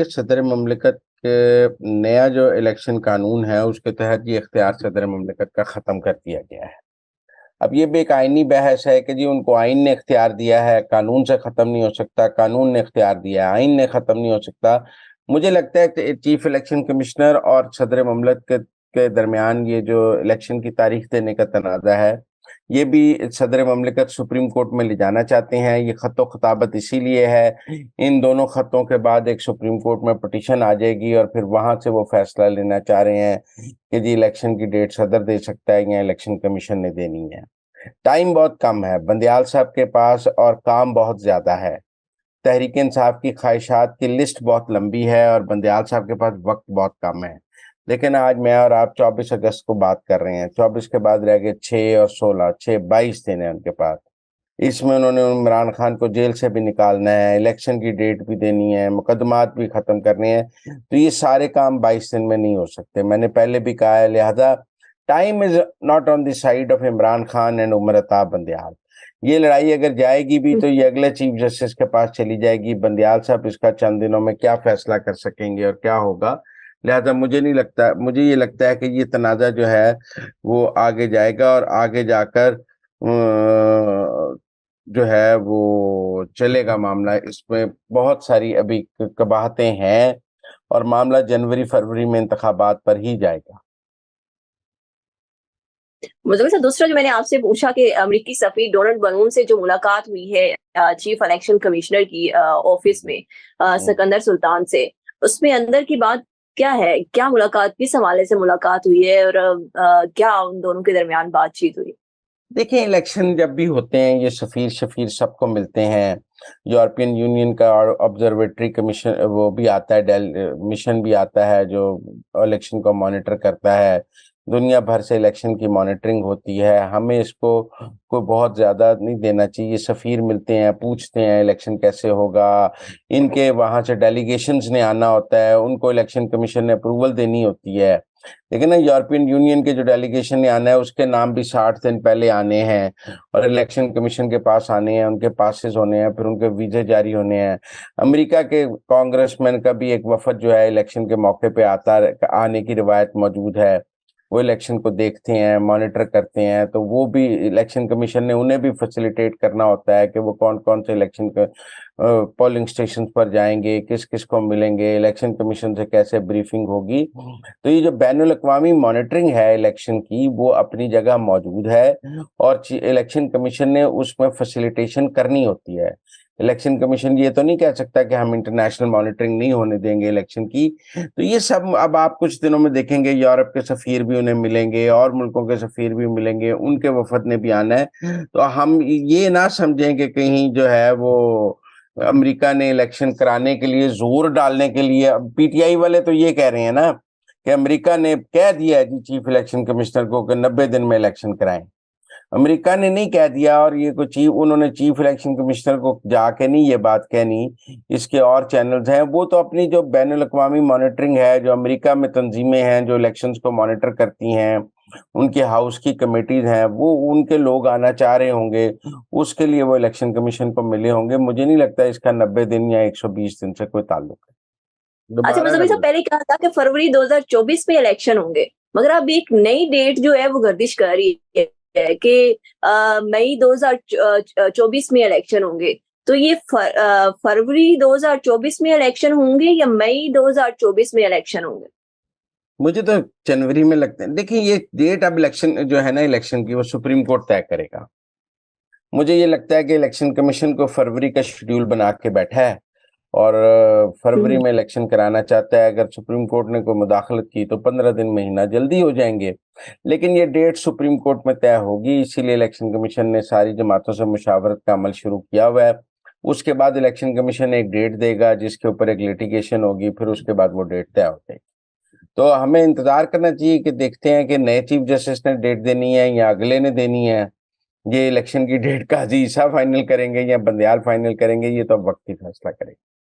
सदर ममलिकत के नया जो इलेक्शन कानून है उसके तहत ये इख्तियार सदर ममलिकत का ख़त्म कर दिया गया है। अब ये भी एक आइनी बहस है कि जी उनको आइन ने इख्तियार दिया है, कानून से ख़त्म नहीं हो सकता, कानून ने इख्तियार दिया है, आइन ने ख़त्म नहीं हो सकता। मुझे लगता है कि चीफ इलेक्शन कमिश्नर और सदर ममलिकत के दरमियान ये जो इलेक्शन की तारीख देने का तनाज़ा है, ये भी सदर ममलिकत सुप्रीम कोर्ट में ले जाना चाहते हैं। ये ख़त ख़ताबत इसीलिए है, इन दोनों ख़तों के बाद एक सुप्रीम कोर्ट में पिटीशन आ जाएगी और फिर वहाँ से वो फैसला लेना चाह रहे हैं कि जी इलेक्शन की डेट सदर दे सकता है या इलेक्शन कमीशन ने देनी है। टाइम बहुत कम है बंदियाल साहब के पास और काम बहुत ज़्यादा है। तहरीक इंसाफ की ख्वाहिशात की लिस्ट बहुत लंबी है और बंदियाल साहब के पास वक्त बहुत कम है। लेकिन आज मैं और आप 24 अगस्त को बात कर रहे हैं, 24 के बाद रह गए 6 और 16, 6 22 दिन है उनके पास। इसमें उन्होंने इमरान खान को जेल से भी निकालना है, इलेक्शन की डेट भी देनी है, मुकदमात भी ख़त्म करने हैं। तो ये सारे काम 22 दिन में नहीं हो सकते। मैंने पहले भी कहा है, लिहाजा time is not on the side of Imran Khan and Umar Ata Bandial. ये लड़ाई अगर जाएगी भी तो ये अगले चीफ जस्टिस के पास चली जाएगी। बंदियाल साहब इसका चंद दिनों में क्या फैसला कर सकेंगे और क्या होगा। लिहाजा मुझे नहीं लगता, मुझे ये लगता है कि ये तनाज़ा जो है वो आगे जाएगा और आगे जाकर जो है वो चलेगा मामला। इसमें बहुत सारी अभी कबाहतें हैं और मामला जनवरी फरवरी में इंतखाबात पर ही जाएगा। मुझे सर दूसरा जो मैंने आपसे पूछा कि अमेरिकी सफीर डोनाल्ड बनून से जो मुलाकात हुई है चीफ इलेक्शन कमिश्नर की ऑफिस में हम्म। सिकंदर सुल्तान से, उसमें अंदर की बात क्या है? क्या मुलाकात किस हवाले से मुलाकात हुई है और क्या उन दोनों के दरमियान बातचीत हुई? देखिए, इलेक्शन जब भी होते हैं ये सफ़ीर शफ़ीर सबको मिलते हैं। यूरोपियन यूनियन का ऑब्जर्वेटरी कमीशन वो भी आता है, मिशन भी आता है जो इलेक्शन को मॉनिटर करता है। दुनिया भर से इलेक्शन की मॉनिटरिंग होती है। हमें इसको को बहुत ज़्यादा नहीं देना चाहिए। सफ़ीर मिलते हैं, पूछते हैं इलेक्शन कैसे होगा। इनके वहाँ से डेलीगेशंस ने आना होता है, उनको इलेक्शन कमीशन ने अप्रूवल देनी होती है। लेकिन ना यूरोपियन यूनियन के जो डेलीगेशन ने आना है उसके नाम भी 60 दिन पहले आने हैं और इलेक्शन कमीशन के पास आने हैं, उनके पासेस होने हैं, फिर उनके वीज़े जारी होने हैं। अमेरिका के कांग्रेसमैन का भी एक वफद जो है इलेक्शन के मौके पे आने की रिवायत मौजूद है। वो इलेक्शन को देखते हैं, मॉनिटर करते हैं, तो वो भी इलेक्शन कमीशन ने उन्हें भी फैसिलिटेट करना होता है कि वो कौन-कौन से इलेक्शन के पोलिंग स्टेशन पर जाएँगे, किस-किस को मिलेंगे, इलेक्शन कमीशन से कैसे ब्रीफिंग होगी। तो ये जो बैनुल-अक़वामी मॉनिटरिंग है इलेक्शन की, वो अपनी जगह मौजूद है और इलेक्शन कमीशन ने उसमें फैसिलिटेशन करनी होती है। इलेक्शन कमीशन ये तो नहीं कह सकता कि हम इंटरनेशनल मॉनिटरिंग नहीं होने देंगे इलेक्शन की। तो ये सब अब आप कुछ दिनों में देखेंगे, यूरोप के सफ़ीर भी उन्हें मिलेंगे और मुल्कों के सफ़ीर भी मिलेंगे, उनके वफ़द ने भी आना है। तो हम ये ना समझें कि कहीं जो है वो अमेरिका ने इलेक्शन कराने के लिए ज़ोर डालने के लिए, अब पीटीआई वाले तो ये कह रहे हैं ना कि अमेरिका ने कह दिया है जी चीफ इलेक्शन कमिश्नर को कि 90 दिन में इलेक्शन कराएं। अमेरिका ने नहीं कह दिया और ये कुछ उन्होंने चीफ इलेक्शन कमिश्नर को जाके नहीं ये बात कहनी। इसके और चैनल्स हैं, वो तो अपनी जो बैनुल अक़वामी मॉनिटरिंग है, जो अमेरिका में तंजीमें हैं जो इलेक्शंस को मॉनिटर करती हैं, उनके हाउस की कमेटीज हैं, वो उनके लोग आना चाह रहे होंगे, उसके लिए वो इलेक्शन कमीशन को मिले होंगे। मुझे नहीं लगता इसका 90 दिन या 120 दिन से कोई ताल्लुक है। अच्छा, दोबारा मतलब अगर इससे पहले कहा था कि फरवरी 2024 में इलेक्शन होंगे, मगर अब एक नई डेट जो है वो गर्दिश कर रही है कि मई 2024 में इलेक्शन होंगे। तो ये फरवरी 2024 में इलेक्शन होंगे या मई 2024 में इलेक्शन होंगे? मुझे तो जनवरी में लगता है। देखिए, ये डेट अब इलेक्शन जो है ना इलेक्शन की वो सुप्रीम कोर्ट तय करेगा। मुझे ये लगता है कि इलेक्शन कमीशन को फरवरी का शेड्यूल बना के बैठा है और फरवरी हुँ। में इलेक्शन कराना चाहता है। अगर सुप्रीम कोर्ट ने कोई मुदाखलत की तो 15 दिन महीना जल्दी हो जाएंगे। लेकिन ये डेट सुप्रीम कोर्ट में तय होगी, इसीलिए इलेक्शन कमीशन ने सारी जमातों से मुशावरत का अमल शुरू किया हुआ है। उसके बाद इलेक्शन कमीशन एक डेट देगा जिसके ऊपर एक लिटिगेशन होगी, फिर उसके बाद वो डेट तय हो जाएगी। तो हमें इंतजार करना चाहिए कि देखते हैं कि नए चीफ जस्टिस ने डेट देनी है या अगले ने देनी है। ये इलेक्शन की डेट काजी ईसा फाइनल करेंगे या बंदयाल फाइनल करेंगे, ये तो अब वक्त ही फैसला करेगा।